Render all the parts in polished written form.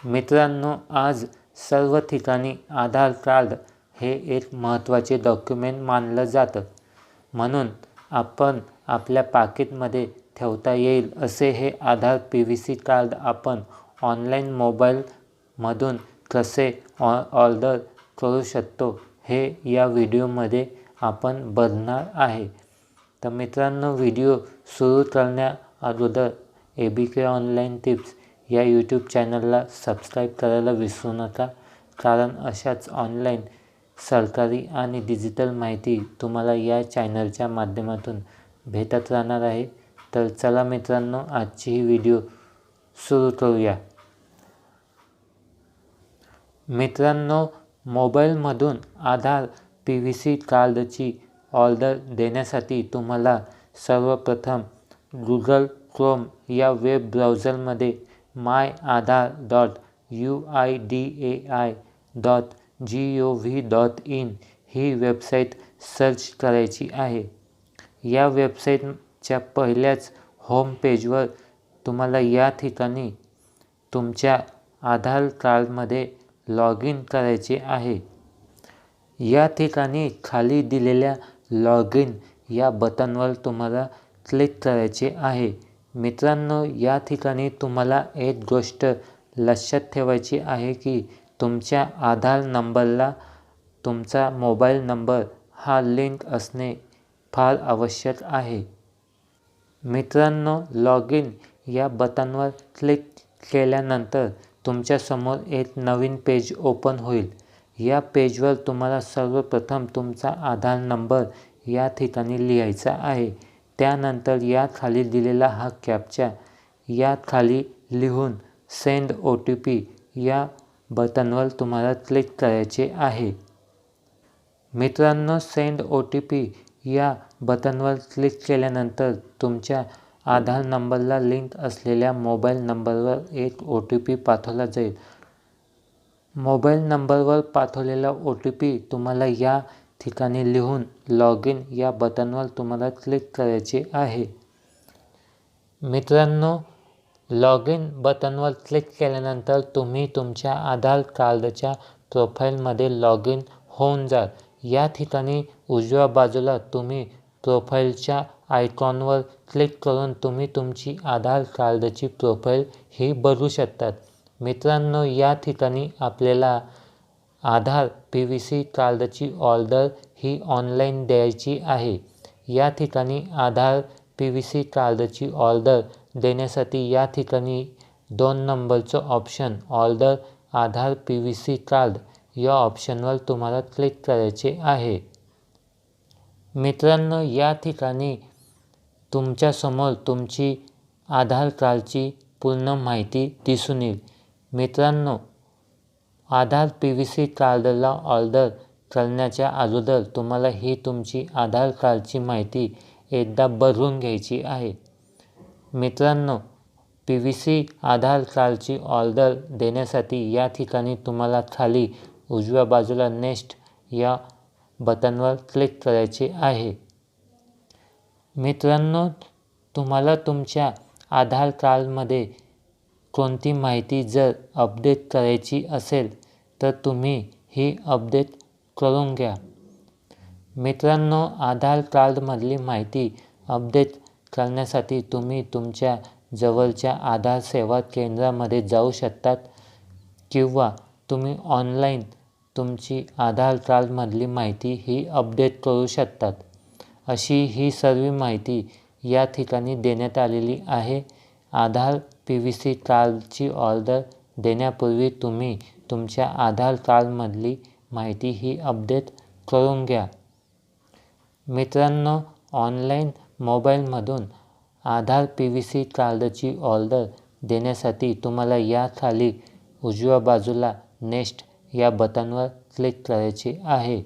मित्रांनो, आज सर्व ठिकाणी आधार कार्ड हे एक महत्त्वाचे डॉक्युमेंट मानलं जातं. म्हणून आपण आपल्या पाकिटमध्ये ठेवता येईल असे हे आधार PVC कार्ड आपण ऑनलाईन मोबाईलमधून कसे ऑर्डर करू शकतो हे या व्हिडिओमध्ये आपण बघणार आहे. तर मित्रांनो, व्हिडिओ सुरू करण्याअगोदर ABK ऑनलाईन टिप्स या यूट्यूब चॅनलला सबस्क्राईब करायला विसरू नका, कारण अशाच ऑनलाईन सरकारी आणि डिजिटल माहिती तुम्हाला या चॅनलच्या माध्यमातून भेटत राहणार आहे. तर चला मित्रांनो, आजची ही व्हिडिओ सुरू करूया. मित्रांनो, मोबाईलमधून आधार PVC कार्डची ऑर्डर देण्यासाठी तुम्हाला सर्वप्रथम गुगल क्रोम या वेब ब्राउझरमध्ये myAadhar.uidai.gov.in ही वेबसाईट सर्च करायची आहे. या वेबसाईटच्या पहिल्याच होम पेजवर तुम्हाला या ठिकाणी तुमच्या आधार कार्डमध्ये लॉग इन करायचे आहे. या ठिकाणी खाली दिलेल्या लॉग इन या बटनवर तुम्हाला क्लिक करायचे आहे. मित्रांनो, या ठिकाणी तुम्हाला एक गोष्ट लक्षात ठेवायची आहे की तुमच्या आधार नंबरला तुमचा मोबाईल नंबर हा लिंक असणे फार आवश्यक आहे. मित्रांनो, लॉग इन या बटनवर क्लिक केल्यानंतर तुमच्यासमोर एक नवीन पेज ओपन होईल. या पेजवर तुम्हाला सर्वप्रथम तुमचा आधार नंबर या ठिकाणी लिहायचा आहे. त्यानंतर या खाली दिलेला हा कॅप्चा या खाली लिहून सेंड OTP या बटनवर तुम्हाला क्लिक करायचे आहे. मित्रांनो, सेंड OTP या बटनवर क्लिक केल्यानंतर तुमच्या आधार नंबरला लिंक असलेल्या मोबाईल नंबरवर एक OTP पाठवला जाईल. मोबाईल नंबरवर पाठवलेला OTP तुम्हाला या ठिकाणी लिहून लॉग इन या बटनवर तुम्हाला क्लिक करायचे आहे. मित्रांनो, लॉग इन बटनवर क्लिक केल्यानंतर तुम्ही तुमच्या आधार कार्डच्या प्रोफाईलमध्ये लॉग इन होऊन जाल. या ठिकाणी उजव्या बाजूला तुम्ही प्रोफाईलच्या आयकॉनवर क्लिक करून तुम्ही तुमची आधार कार्डची प्रोफाईल ही बघू शकतात. मित्रांनो, या ठिकाणी आपल्याला आधार PVC कार्डची ऑर्डर ही ऑनलाईन द्यायची आहे. या ठिकाणी आधार PVC कार्डची ऑर्डर देण्यासाठी या ठिकाणी 2 नंबरचं ऑप्शन ऑर्डर आधार PVC कार्ड या ऑप्शनवर तुम्हाला क्लिक करायचे आहे. मित्रांनो, या ठिकाणी तुमच्यासमोर तुमची आधार कार्डची पूर्ण माहिती दिसून येईल. मित्रांनो, आधार PVC कार्डला ऑर्डर करण्याच्या अगोदर तुम्हाला ही तुमची आधार कार्डची माहिती एकदा बघून घ्यायची आहे. मित्रांनो, PVC आधार कार्डची ऑर्डर देण्यासाठी या ठिकाणी तुम्हाला खाली उजव्या बाजूला नेक्स्ट या बटनवर क्लिक करायचे आहे. मित्रांनो, तुम्हाला तुमच्या आधार कार्डमध्ये कोणती माहिती जर अपडेट करायची असेल तर तुम्ही ही अपडेट करून घ्या. मित्रांनो, आधार कार्डमधली माहिती अपडेट करण्यासाठी तुम्ही तुमच्या जवळच्या आधार सेवा केंद्रामध्ये जाऊ शकतात किंवा तुम्ही ऑनलाईन तुमची आधार कार्डमधली माहिती ही अपडेट करू शकतात. अशी ही सर्व माहिती या ठिकाणी देण्यात आलेली आहे. आधार PVC कार्डची ऑर्डर देण्यापूर्वी तुम्ही तुमच्या आधार कार्डमधली माहिती ही अपडेट करून घ्या. मित्रांनो, ऑनलाईन मोबाईलमधून आधार PVC कार्डची ऑर्डर देण्यासाठी तुम्हाला या खाली उजव्या बाजूला नेक्स्ट या बटनवर क्लिक करायचे आहे.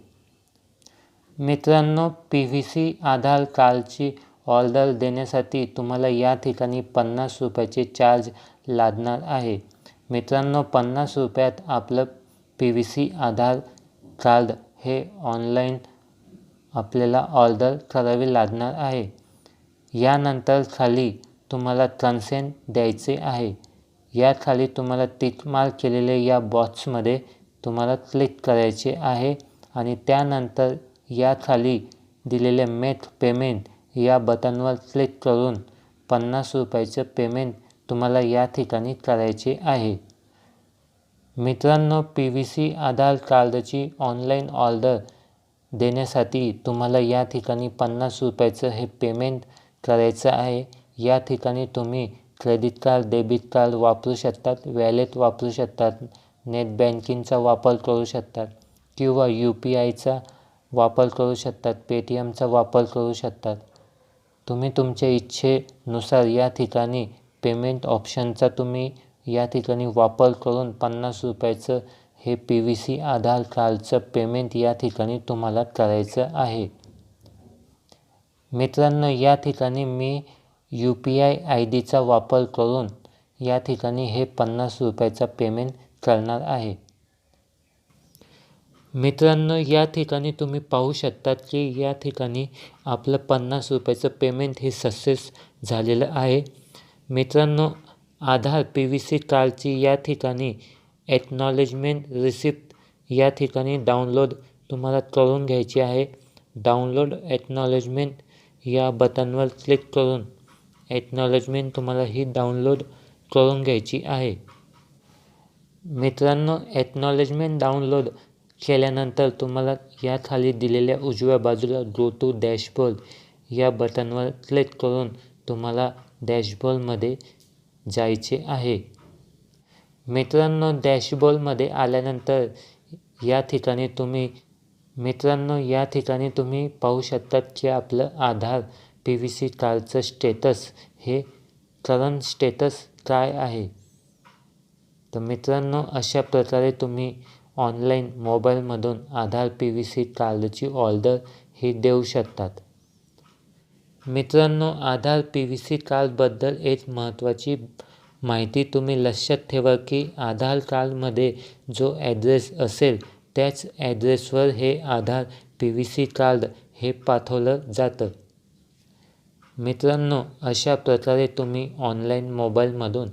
मित्रांनो, PVC आधार कार्डची ऑर्डर देण्यासाठी तुम्हाला या ठिकाणी 50 रुपयाचे चार्ज लागणार आहे. मित्रांनो, 50 रुपयात आपलं PVC आधार कार्ड हे ऑनलाईन आपल्याला ऑर्डर करावी लागणार आहे. यानंतर खाली तुम्हाला कन्सेंट द्यायचे आहे. या खाली तुम्हाला टिक मार्क केलेले या बॉक्समध्ये तुम्हाला क्लिक करायचे आहे आणि त्यानंतर या खाली दिलेले मेक पेमेंट या बटनवर क्लिक करून 50 रुपयाचं पेमेंट तुम्हाला या ठिकाणी करायचे आहे. मित्रांनो, PVC आधार कार्डची ऑनलाईन ऑर्डर देण्यासाठी तुम्हाला या ठिकाणी 50 रुपयाचं हे पेमेंट करायचं आहे. या ठिकाणी तुम्ही क्रेडिट कार्ड, डेबिट कार्ड वापरू शकतात, वॅलेट वापरू शकतात, नेट बँकिंगचा वापर करू शकतात किंवा UPIचा वापर करू शकतात, पेटीएमचा वापर करू शकतात. तुम्ही तुमच्या इच्छेनुसार या ठिकाणी पेमेंट ऑप्शनचा तुम्ही या ठिकाणी वापर करून 50 रुपयाचं हे PVC आधार कार्डचं पेमेंट या ठिकाणी तुम्हाला करायचं आहे. मित्रांनो, या ठिकाणी मी UPI ID चा वापर करून या ठिकाणी हे 50 रुपयाचा पेमेंट करणार आहे. मित्रांनो, या ठिकाणी तुम्ही पाहू शकतात की या ठिकाणी आपलं 50 रुपयाचं पेमेंट हे सक्सेस झालेलं आहे. मित्रांनो, आधार PVC कार्डची या ठिकाणी एक्नॉलेजमेंट रिसिप्ट या ठिकाणी डाउनलोड तुम्हाला करून घ्यायची आहे. डाउनलोड एक्नॉलेजमेंट या बटनवर क्लिक करून एक्नॉलेजमेंट तुम्हाला ही डाउनलोड करून घ्यायची आहे. मित्रांनो, एक्नॉलेजमेंट डाउनलोड केल्यानंतर तुम्हाला या खाली दिलेल्या उजव्या बाजूला गो टू डॅशबोर्ड या बटनवर क्लिक करून तुम्हाला डॅशबोर्डमध्ये जायचे आहे. मित्रांनो, डॅशबोर्डमध्ये आल्यानंतर या ठिकाणी तुम्ही पाहू शकतात की आपलं आधार PVC कार्डचं स्टेटस हे करंट स्टेटस काय आहे. तर मित्रांनो, अशा प्रकारे तुम्ही ऑनलाईन मोबाईलमधून आधार PVC कार्डची ऑर्डर ही देऊ शकतात. मित्रांनो, आधार PVC कार्डबद्दल एक महत्त्वाची माहिती तुम्ही लक्षात ठेवा की आधार कार्डमध्ये जो ॲड्रेस असेल त्याच ॲड्रेसवर हे आधार PVC कार्ड हे पाठवलं जातं. मित्रांनो, अशा प्रकारे तुम्ही ऑनलाईन मोबाईलमधून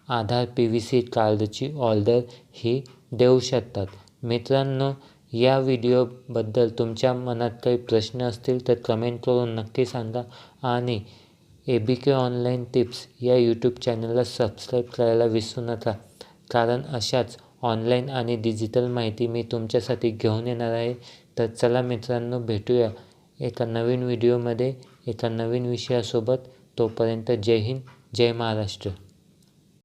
आधार PVC कार्डची ऑर्डर ही देऊ शकतात. मित्रांनो, या व्हिडिओबद्दल तुमच्या मनात काही प्रश्न असतील तर कमेंट करून नक्की सांगा आणि ABK ऑनलाईन टिप्स या यूट्यूब चॅनलला सबस्क्राईब करायला विसरू नका, कारण अशाच ऑनलाईन आणि डिजिटल माहिती मी तुमच्यासाठी घेऊन येणार आहे. तर चला मित्रांनो, भेटूया एका नवीन व्हिडिओमध्ये एका नवीन विषयासोबत. तोपर्यंत जय हिंद, जय महाराष्ट्र.